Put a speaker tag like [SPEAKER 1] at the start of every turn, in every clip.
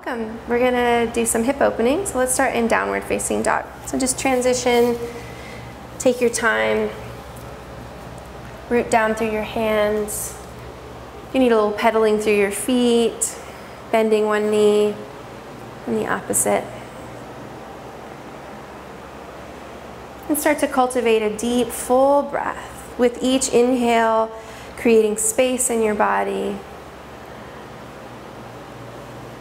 [SPEAKER 1] Welcome. We're gonna do some hip opening. So let's start in downward facing dog. So just transition, take your time, root down through your hands. You need a little pedaling through your feet, bending one knee and the opposite. And start to cultivate a deep, full breath. With each inhale, creating space in your body.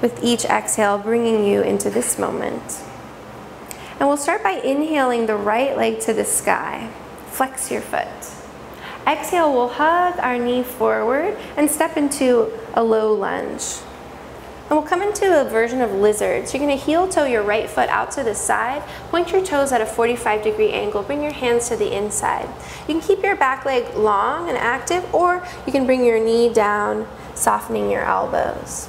[SPEAKER 1] With each exhale, bringing you into this moment. And we'll start by inhaling the right leg to the sky. Flex your foot. Exhale, we'll hug our knee forward and step into a low lunge. And we'll come into a version of lizard. So you're going to heel toe your right foot out to the side, point your toes at a 45-degree angle, bring your hands to the inside. You can keep your back leg long and active, or you can bring your knee down, softening your elbows.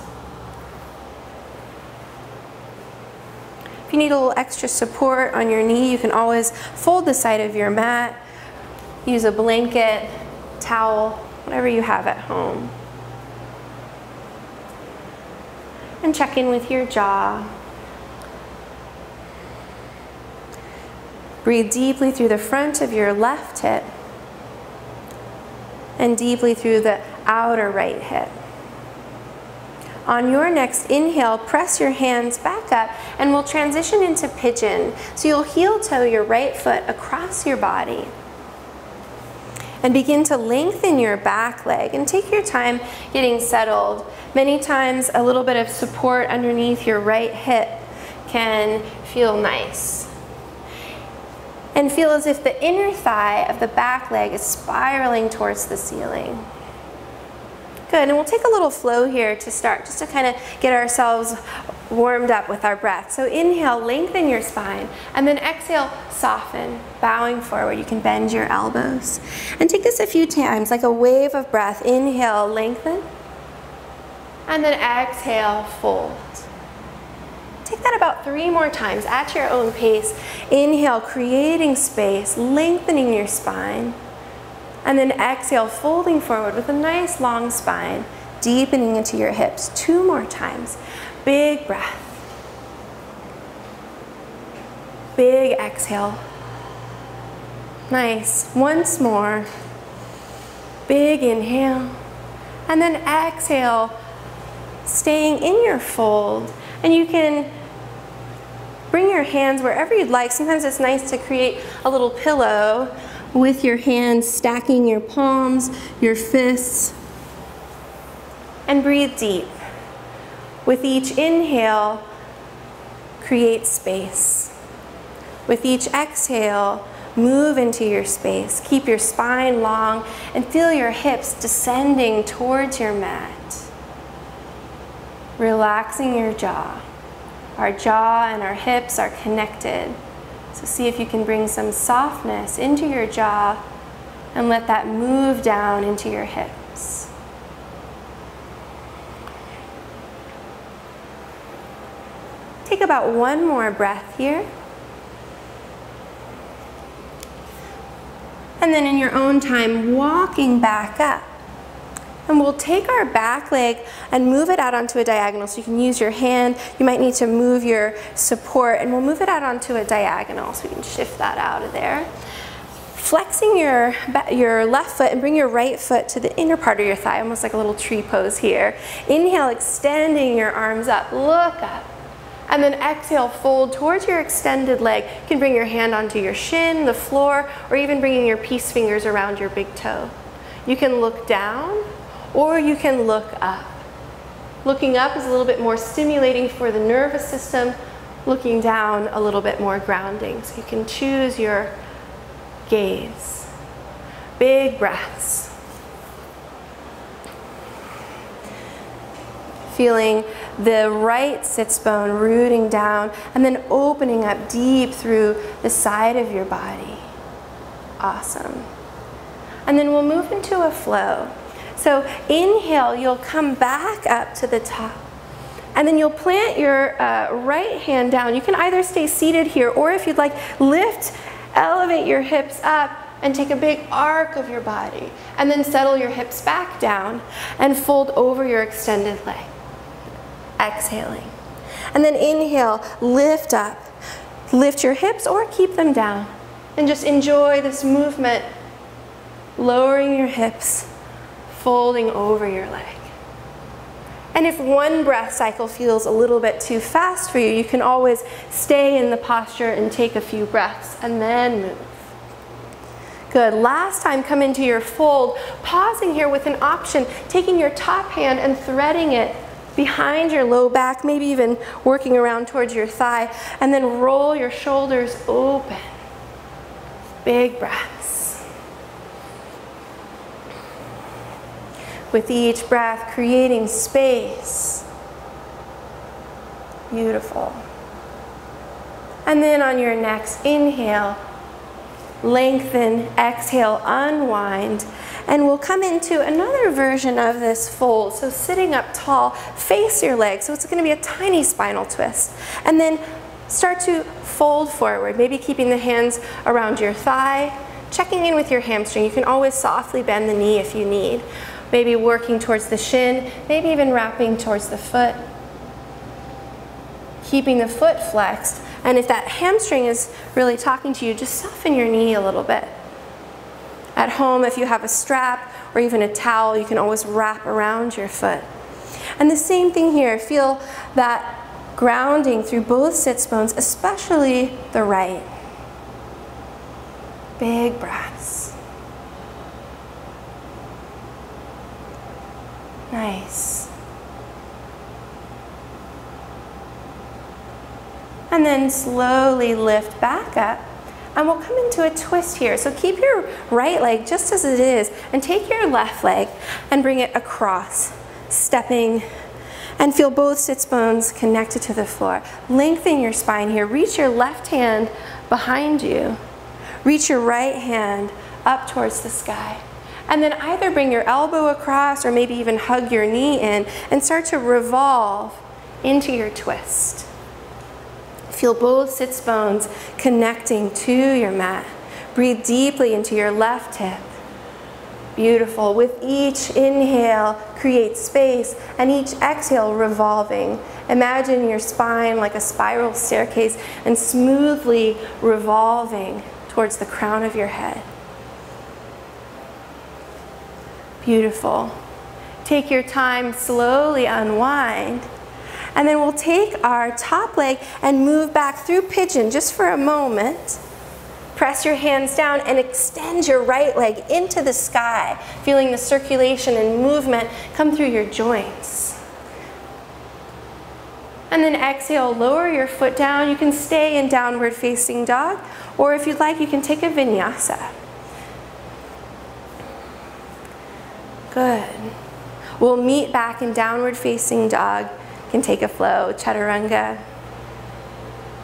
[SPEAKER 1] If you need a little extra support on your knee, you can always fold the side of your mat, use a blanket, towel, whatever you have at home. And check in with your jaw. Breathe deeply through the front of your left hip and deeply through the outer right hip. On your next inhale, press your hands back up and we'll transition into pigeon. So you'll heel toe your right foot across your body. And begin to lengthen your back leg and take your time getting settled. Many times a little bit of support underneath your right hip can feel nice. And feel as if the inner thigh of the back leg is spiraling towards the ceiling. Good, and we'll take a little flow here to start, just to kind of get ourselves warmed up with our breath. So inhale, lengthen your spine, and then exhale, soften, bowing forward. You can bend your elbows. And take this a few times, like a wave of breath. Inhale, lengthen, and then exhale, fold. Take that about 3 more times at your own pace. Inhale, creating space, lengthening your spine. And then exhale, folding forward with a nice long spine, deepening into your hips. 2 more times. Big breath. Big exhale. Nice. Once more. Big inhale. And then exhale, staying in your fold. And you can bring your hands wherever you'd like. Sometimes it's nice to create a little pillow with your hands, stacking your palms, your fists. And breathe deep. With each inhale, create space. With each exhale, move into your space. Keep your spine long and feel your hips descending towards your mat. Relaxing your jaw. Our jaw and our hips are connected. So see if you can bring some softness into your jaw and let that move down into your hips. Take about 1 more breath here. And then in your own time, walking back up. And we'll take our back leg and move it out onto a diagonal. So you can use your hand. You might need to move your support, and we'll move it out onto a diagonal. So we can shift that out of there. Flexing your left foot and bring your right foot to the inner part of your thigh, almost like a little tree pose here. Inhale, extending your arms up. Look up. And then exhale, fold towards your extended leg. You can bring your hand onto your shin, the floor, or even bringing your peace fingers around your big toe. You can look down, or you can look up. Looking up is a little bit more stimulating for the nervous system. Looking down, a little bit more grounding. So you can choose your gaze. Big breaths. Feeling the right sits bone rooting down and then opening up deep through the side of your body. Awesome. And then we'll move into a flow. So inhale, you'll come back up to the top. And then you'll plant your right hand down. You can either stay seated here, or if you'd like, lift, elevate your hips up and take a big arc of your body. And then settle your hips back down and fold over your extended leg. Exhaling. And then inhale, lift up. Lift your hips or keep them down. And just enjoy this movement, lowering your hips, folding over your leg. And if one breath cycle feels a little bit too fast for you, you can always stay in the posture and take a few breaths and then move. Good. Last time, come into your fold, pausing here with an option, taking your top hand and threading it behind your low back, maybe even working around towards your thigh, and then roll your shoulders open. Big breaths. With each breath, creating space. Beautiful. And then on your next inhale, lengthen, exhale, unwind, and we'll come into another version of this fold. So sitting up tall, face your legs, so it's going to be a tiny spinal twist. And then start to fold forward, maybe keeping the hands around your thigh, checking in with your hamstring. You can always softly bend the knee if you need. Maybe working towards the shin, maybe even wrapping towards the foot. Keeping the foot flexed. And if that hamstring is really talking to you, just soften your knee a little bit. At home, if you have a strap or even a towel, you can always wrap around your foot. And the same thing here, feel that grounding through both sits bones, especially the right. Big breaths. Nice. And then slowly lift back up, and we'll come into a twist here. So keep your right leg just as it is, and take your left leg and bring it across, stepping, and feel both sits bones connected to the floor. Lengthen your spine here. Reach your left hand behind you. Reach your right hand up towards the sky. And then either bring your elbow across or maybe even hug your knee in and start to revolve into your twist. Feel both sits bones connecting to your mat. Breathe deeply into your left hip. Beautiful. With each inhale, create space, and each exhale, revolving. Imagine your spine like a spiral staircase and smoothly revolving towards the crown of your head. Beautiful. Take your time, slowly unwind. And then we'll take our top leg and move back through pigeon just for a moment. Press your hands down and extend your right leg into the sky, feeling the circulation and movement come through your joints. And then exhale, lower your foot down. You can stay in downward facing dog, or if you'd like, you can take a vinyasa. Good. We'll meet back in downward facing dog. You can take a flow, chaturanga,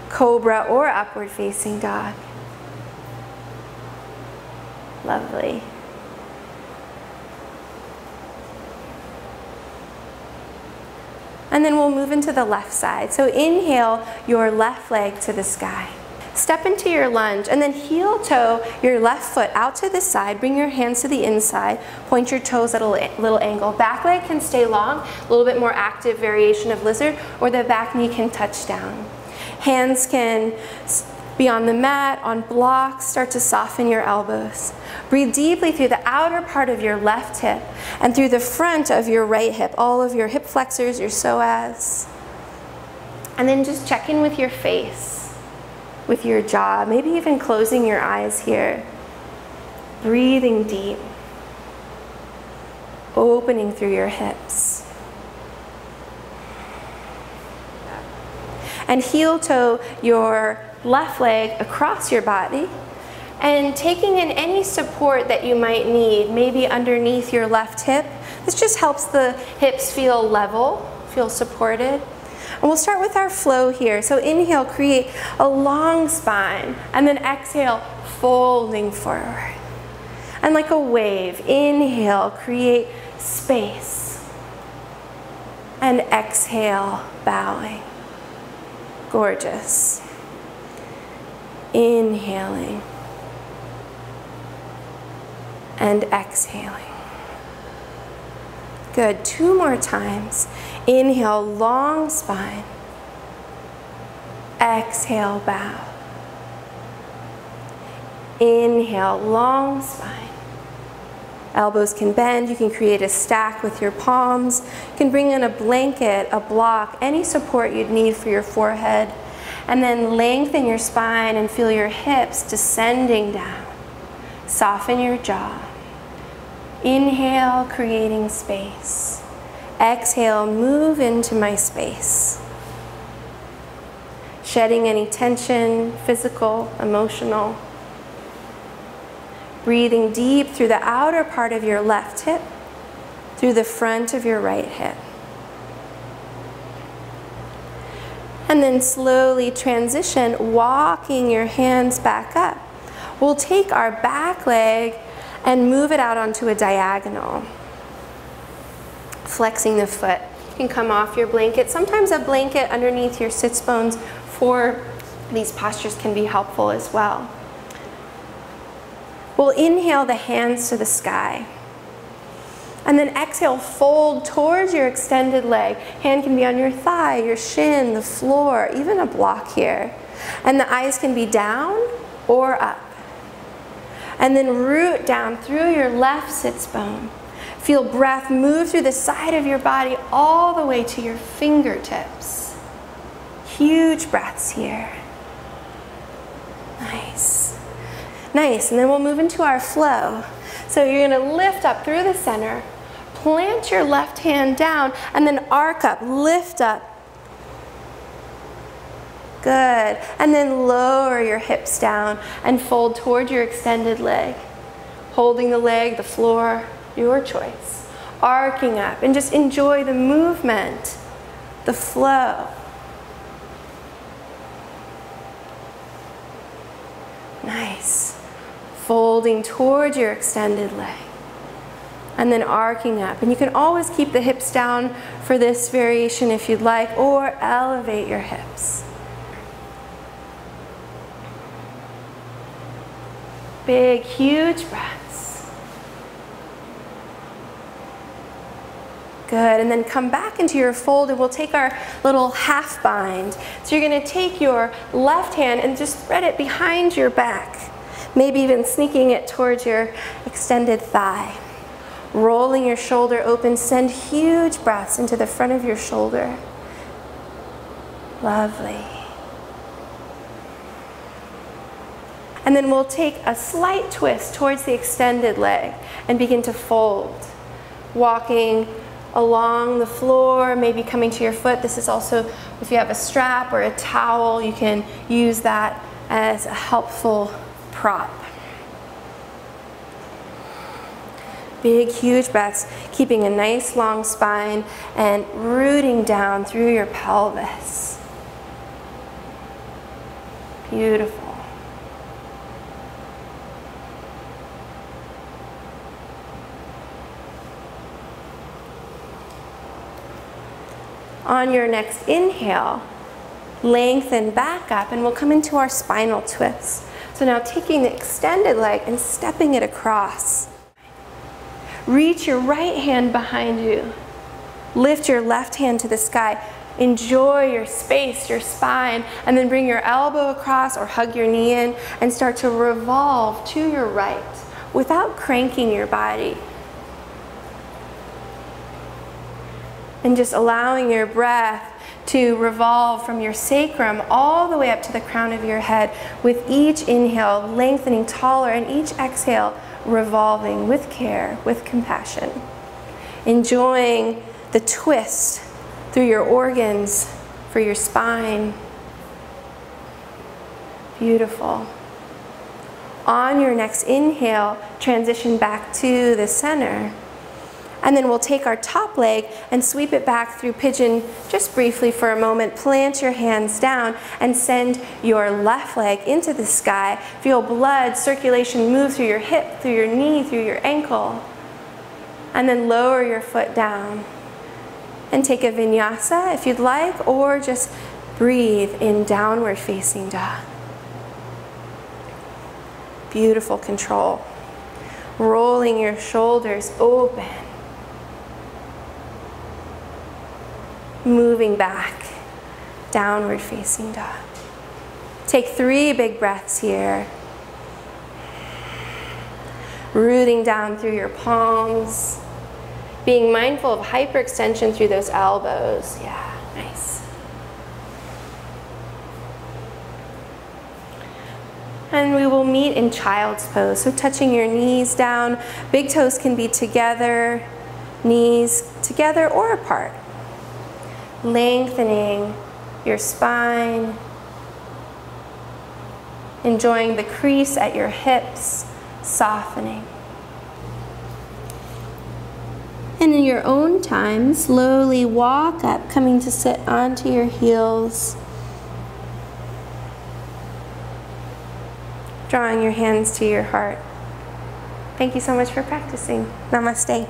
[SPEAKER 1] cobra, or upward facing dog. Lovely. And then we'll move into the left side. So inhale your left leg to the sky. Step into your lunge and then heel toe your left foot out to the side. Bring your hands to the inside. Point your toes at a little angle. Back leg can stay long, a little bit more active variation of lizard, or the back knee can touch down. Hands can be on the mat, on blocks. Start to soften your elbows. Breathe deeply through the outer part of your left hip and through the front of your right hip, all of your hip flexors, your psoas. And then just check in with your face, with your jaw, maybe even closing your eyes here. Breathing deep, opening through your hips. And heel toe your left leg across your body and taking in any support that you might need, maybe underneath your left hip. This just helps the hips feel level, feel supported. And we'll start with our flow here. So inhale, create a long spine, and then exhale, folding forward. And like a wave, inhale, create space. And exhale, bowing. Gorgeous. Inhaling. And exhaling. Good, 2 more times. Inhale, long spine. Exhale, bow. Inhale, long spine. Elbows can bend. You can create a stack with your palms. You can bring in a blanket, a block, any support you'd need for your forehead. And then lengthen your spine and feel your hips descending down. Soften your jaw. Inhale, creating space. Exhale, move into my space. Shedding any tension, physical, emotional. Breathing deep through the outer part of your left hip, through the front of your right hip. And then slowly transition, walking your hands back up. We'll take our back leg and move it out onto a diagonal. Flexing the foot. You can come off your blanket. Sometimes a blanket underneath your sits bones for these postures can be helpful as well. We'll inhale the hands to the sky. And then exhale, fold towards your extended leg. Hand can be on your thigh, your shin, the floor, even a block here. And the eyes can be down or up. And then root down through your left sits bone. Feel breath move through the side of your body all the way to your fingertips. Huge breaths here. Nice. Nice, and then we'll move into our flow. So you're gonna lift up through the center, plant your left hand down, and then arc up, lift up. Good, and then lower your hips down and fold toward your extended leg. Holding the leg, the floor, your choice. Arcing up, and just enjoy the movement, the flow. Nice. Folding towards your extended leg. And then arcing up. And you can always keep the hips down for this variation if you'd like, or elevate your hips. Big, huge breaths. Good, and then come back into your fold and we'll take our little half bind. So you're gonna take your left hand and just spread it behind your back. Maybe even sneaking it towards your extended thigh. Rolling your shoulder open, send huge breaths into the front of your shoulder. Lovely. And then we'll take a slight twist towards the extended leg and begin to fold. Walking along the floor, maybe coming to your foot. This is also, if you have a strap or a towel, you can use that as a helpful prop. Big, huge breaths, keeping a nice long spine and rooting down through your pelvis. Beautiful. On your next inhale, lengthen back up and we'll come into our spinal twist. So now taking the extended leg and stepping it across. Reach your right hand behind you. Lift your left hand to the sky. Enjoy your space, your spine, and then bring your elbow across or hug your knee in and start to revolve to your right without cranking your body. And just allowing your breath to revolve from your sacrum all the way up to the crown of your head, with each inhale lengthening taller and each exhale revolving with care, with compassion. Enjoying the twist through your organs, for your spine. Beautiful. On your next inhale, transition back to the center. And then we'll take our top leg and sweep it back through pigeon just briefly for a moment. Plant your hands down and send your left leg into the sky. Feel blood circulation move through your hip, through your knee, through your ankle. And then lower your foot down. And take a vinyasa if you'd like, or just breathe in downward facing dog. Beautiful control. Rolling your shoulders open. Moving back, downward facing dog. Take 3 big breaths here. Rooting down through your palms. Being mindful of hyperextension through those elbows. Yeah, nice. And we will meet in child's pose. So touching your knees down. Big toes can be together, knees together or apart. Lengthening your spine. Enjoying the crease at your hips, softening. And in your own time, slowly walk up, coming to sit onto your heels. Drawing your hands to your heart. Thank you so much for practicing. Namaste.